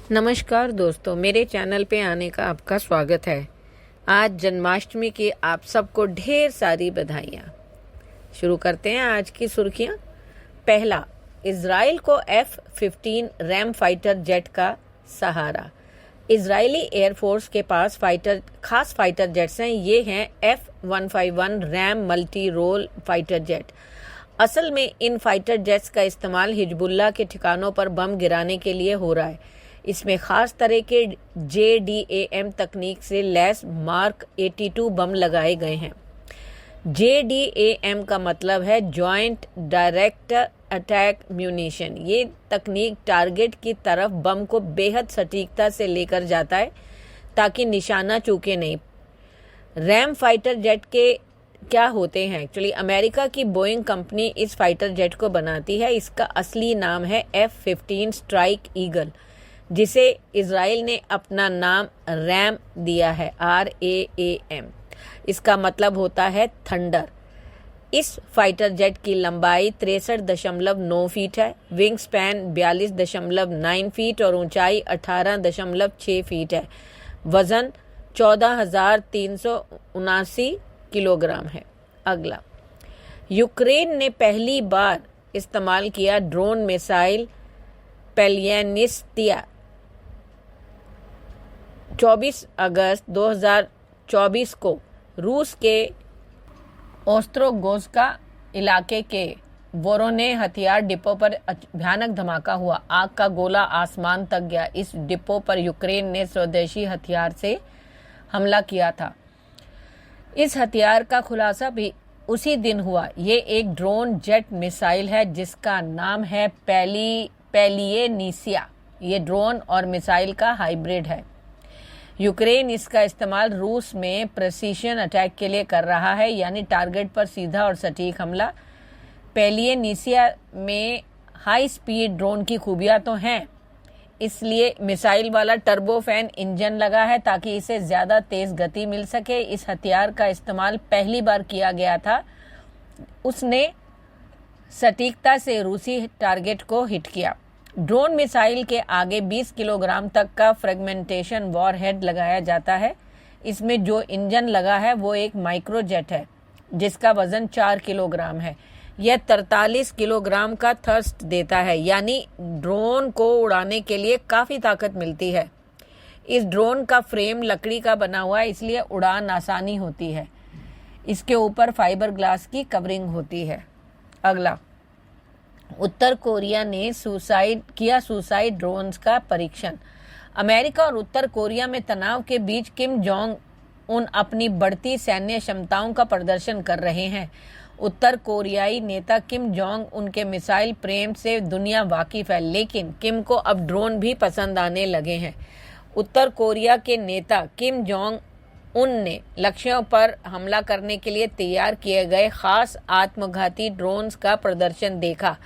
नमस्कार दोस्तों, मेरे चैनल पे आने का आपका स्वागत है। आज जन्माष्टमी की आप सबको ढेर सारी बधाइयाँ। शुरू करते हैं आज की सुर्खियाँ। पहला, इजराइल को F-15 रैम फाइटर जेट का सहारा। इजरायली एयरफोर्स के पास खास फाइटर जेट्स हैं। ये हैं F-151 ram multi role fighter jet. असल में इन फाइटर जेट्स का इस्तेमाल हिजबुल्लाह के ठिकानों पर बम गिराने के लिए हो रहा है। इसमें खास तरह के JDAM तकनीक से लैस मार्क 82 बम लगाए गए हैं। JDAM का मतलब है जॉइंट डायरेक्ट अटैक म्यूनिशन। ये तकनीक टारगेट की तरफ बम को बेहद सटीकता से लेकर जाता है ताकि निशाना चूके नहीं। रैम फाइटर जेट के क्या होते हैं? एक्चुअली अमेरिका की बोइंग कंपनी इस फाइटर जेट को बनाती है। इसका असली नाम है F-15 स्ट्राइक ईगल, जिसे इजराइल ने अपना नाम रैम दिया है, RAM। इसका मतलब होता है थंडर। इस फाइटर जेट की लंबाई 63.9 फीट है, विंग स्पैन 42.9 फीट और ऊंचाई 18.6 फीट है। वजन 14,379 किलोग्राम है। अगला, यूक्रेन ने पहली बार इस्तेमाल किया ड्रोन मिसाइल पेलियनिस्तिया। 24 अगस्त 2024 को रूस के ओस्त्रोगोस्का इलाके के वोरोने हथियार डिपो पर भयानक धमाका हुआ। आग का गोला आसमान तक गया। इस डिपो पर यूक्रेन ने स्वदेशी हथियार से हमला किया था। इस हथियार का खुलासा भी उसी दिन हुआ। ये एक ड्रोन जेट मिसाइल है जिसका नाम है पेलियनिसिया। ये ड्रोन और मिसाइल का हाइब्रिड है। यूक्रेन इसका इस्तेमाल रूस में प्रेसिशन अटैक के लिए कर रहा है, यानी टारगेट पर सीधा और सटीक हमला। पेलियनिसिया में हाई स्पीड ड्रोन की खूबियां तो हैं, इसलिए मिसाइल वाला टर्बोफैन इंजन लगा है ताकि इसे ज़्यादा तेज़ गति मिल सके। इस हथियार का इस्तेमाल पहली बार किया गया था। उसने सटीकता से रूसी टारगेट को हिट किया। ड्रोन मिसाइल के आगे 20 किलोग्राम तक का फ्रेगमेंटेशन वॉरहेड लगाया जाता है। इसमें जो इंजन लगा है वो एक माइक्रोजेट है जिसका वजन 4 किलोग्राम है। यह 43 किलोग्राम का थ्रस्ट देता है, यानी ड्रोन को उड़ाने के लिए काफ़ी ताकत मिलती है। इस ड्रोन का फ्रेम लकड़ी का बना हुआ है, इसलिए उड़ान आसानी होती है। इसके ऊपर फाइबर ग्लास की कवरिंग होती है। अगला, उत्तर कोरिया ने सुसाइड ड्रोन्स का परीक्षण। अमेरिका और उत्तर कोरिया में तनाव के बीच किम जोंग उन अपनी बढ़ती सैन्य क्षमताओं का प्रदर्शन कर रहे हैं। उत्तर कोरियाई नेता किम जोंग उनके मिसाइल प्रेम से दुनिया वाकिफ है, लेकिन किम को अब ड्रोन भी पसंद आने लगे हैं। उत्तर कोरिया के नेता किम जोंग उन ने लक्ष्यों पर हमला करने के लिए तैयार किए गए खास आत्मघाती ड्रोन्स का प्रदर्शन देखा।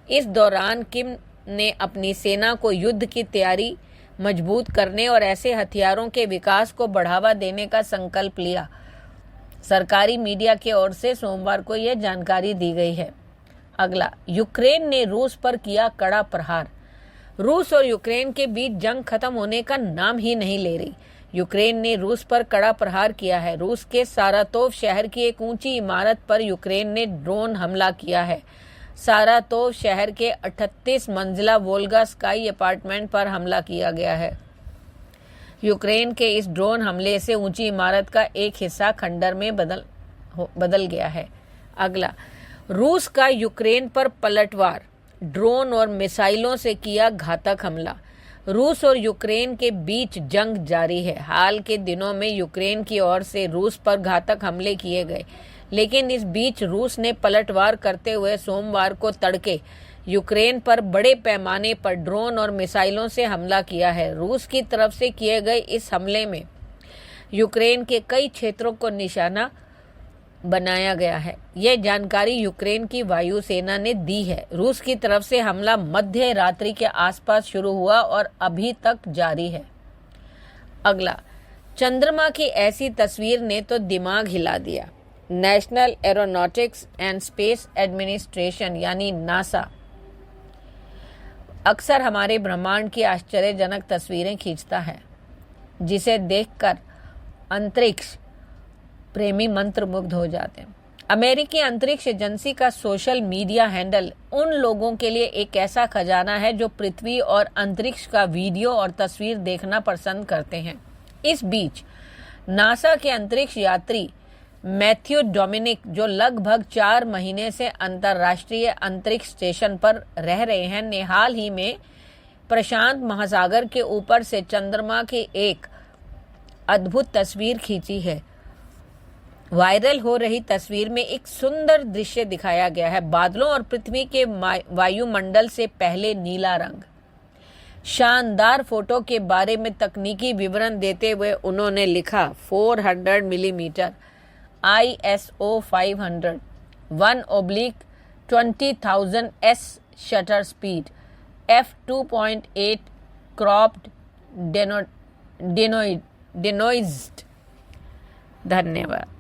इस दौरान किम ने अपनी सेना को युद्ध की तैयारी मजबूत करने और ऐसे हथियारों के विकास को बढ़ावा देने का संकल्प लिया। सरकारी मीडिया की ओर से सोमवार को यह जानकारी दी गई है। अगला, यूक्रेन ने रूस पर किया कड़ा प्रहार। रूस और यूक्रेन के बीच जंग खत्म होने का नाम ही नहीं ले रही। यूक्रेन ने रूस पर कड़ा प्रहार किया है। रूस के सारातोव शहर की एक ऊंची इमारत पर यूक्रेन ने ड्रोन हमला किया है। सारातोव शहर के 38 मंजिला वोल्गा स्काई अपार्टमेंट पर हमला किया गया है। यूक्रेन के इस ड्रोन हमले से ऊंची इमारत का एक हिस्सा खंडर में बदल गया है। अगला, रूस का यूक्रेन पर पलटवार। ड्रोन और मिसाइलों से किया घातक हमला। रूस और यूक्रेन के बीच जंग जारी है। हाल के दिनों में यूक्रेन की ओर से रूस पर घातक हमले किए गए, लेकिन इस बीच रूस ने पलटवार करते हुए सोमवार को तड़के यूक्रेन पर बड़े पैमाने पर ड्रोन और मिसाइलों से हमला किया है। रूस की तरफ से किए गए इस हमले में यूक्रेन के कई क्षेत्रों को निशाना बनाया गया है। यह जानकारी यूक्रेन की वायुसेना ने दी है। रूस की तरफ से हमला मध्य रात्रि के आसपास शुरू हुआ और अभी तक जारी है। अगला, चंद्रमा की ऐसी तस्वीर ने तो दिमाग हिला दिया। National aeronautics and space administration यानी नासा अक्सर हमारे ब्रह्मांड की आश्चर्यजनक तस्वीरें खींचता है, जिसे देखकर अंतरिक्ष प्रेमी मंत्रमुग्ध हो जाते हैं। अमेरिकी अंतरिक्ष एजेंसी का सोशल मीडिया हैंडल उन लोगों के लिए एक ऐसा खजाना है जो पृथ्वी और अंतरिक्ष का वीडियो और तस्वीर देखना पसंद करते हैं। इस बीच नासा के अंतरिक्ष यात्री मैथ्यू डोमिनिक, जो लगभग 4 महीने से अंतर्राष्ट्रीय अंतरिक्ष स्टेशन पर रह रहे हैं, ने हाल ही में प्रशांत महासागर के ऊपर से चंद्रमा की एक अद्भुत तस्वीर खींची है। वायरल हो रही तस्वीर में एक सुंदर दृश्य दिखाया गया है, बादलों और पृथ्वी के वायुमंडल से पहले नीला रंग। शानदार फोटो के बारे में तकनीकी विवरण देते हुए उन्होंने लिखा, 400 millimetre ISO 500 1/20,000 S shutter speed f2.8 cropped denoised। धन्यवाद।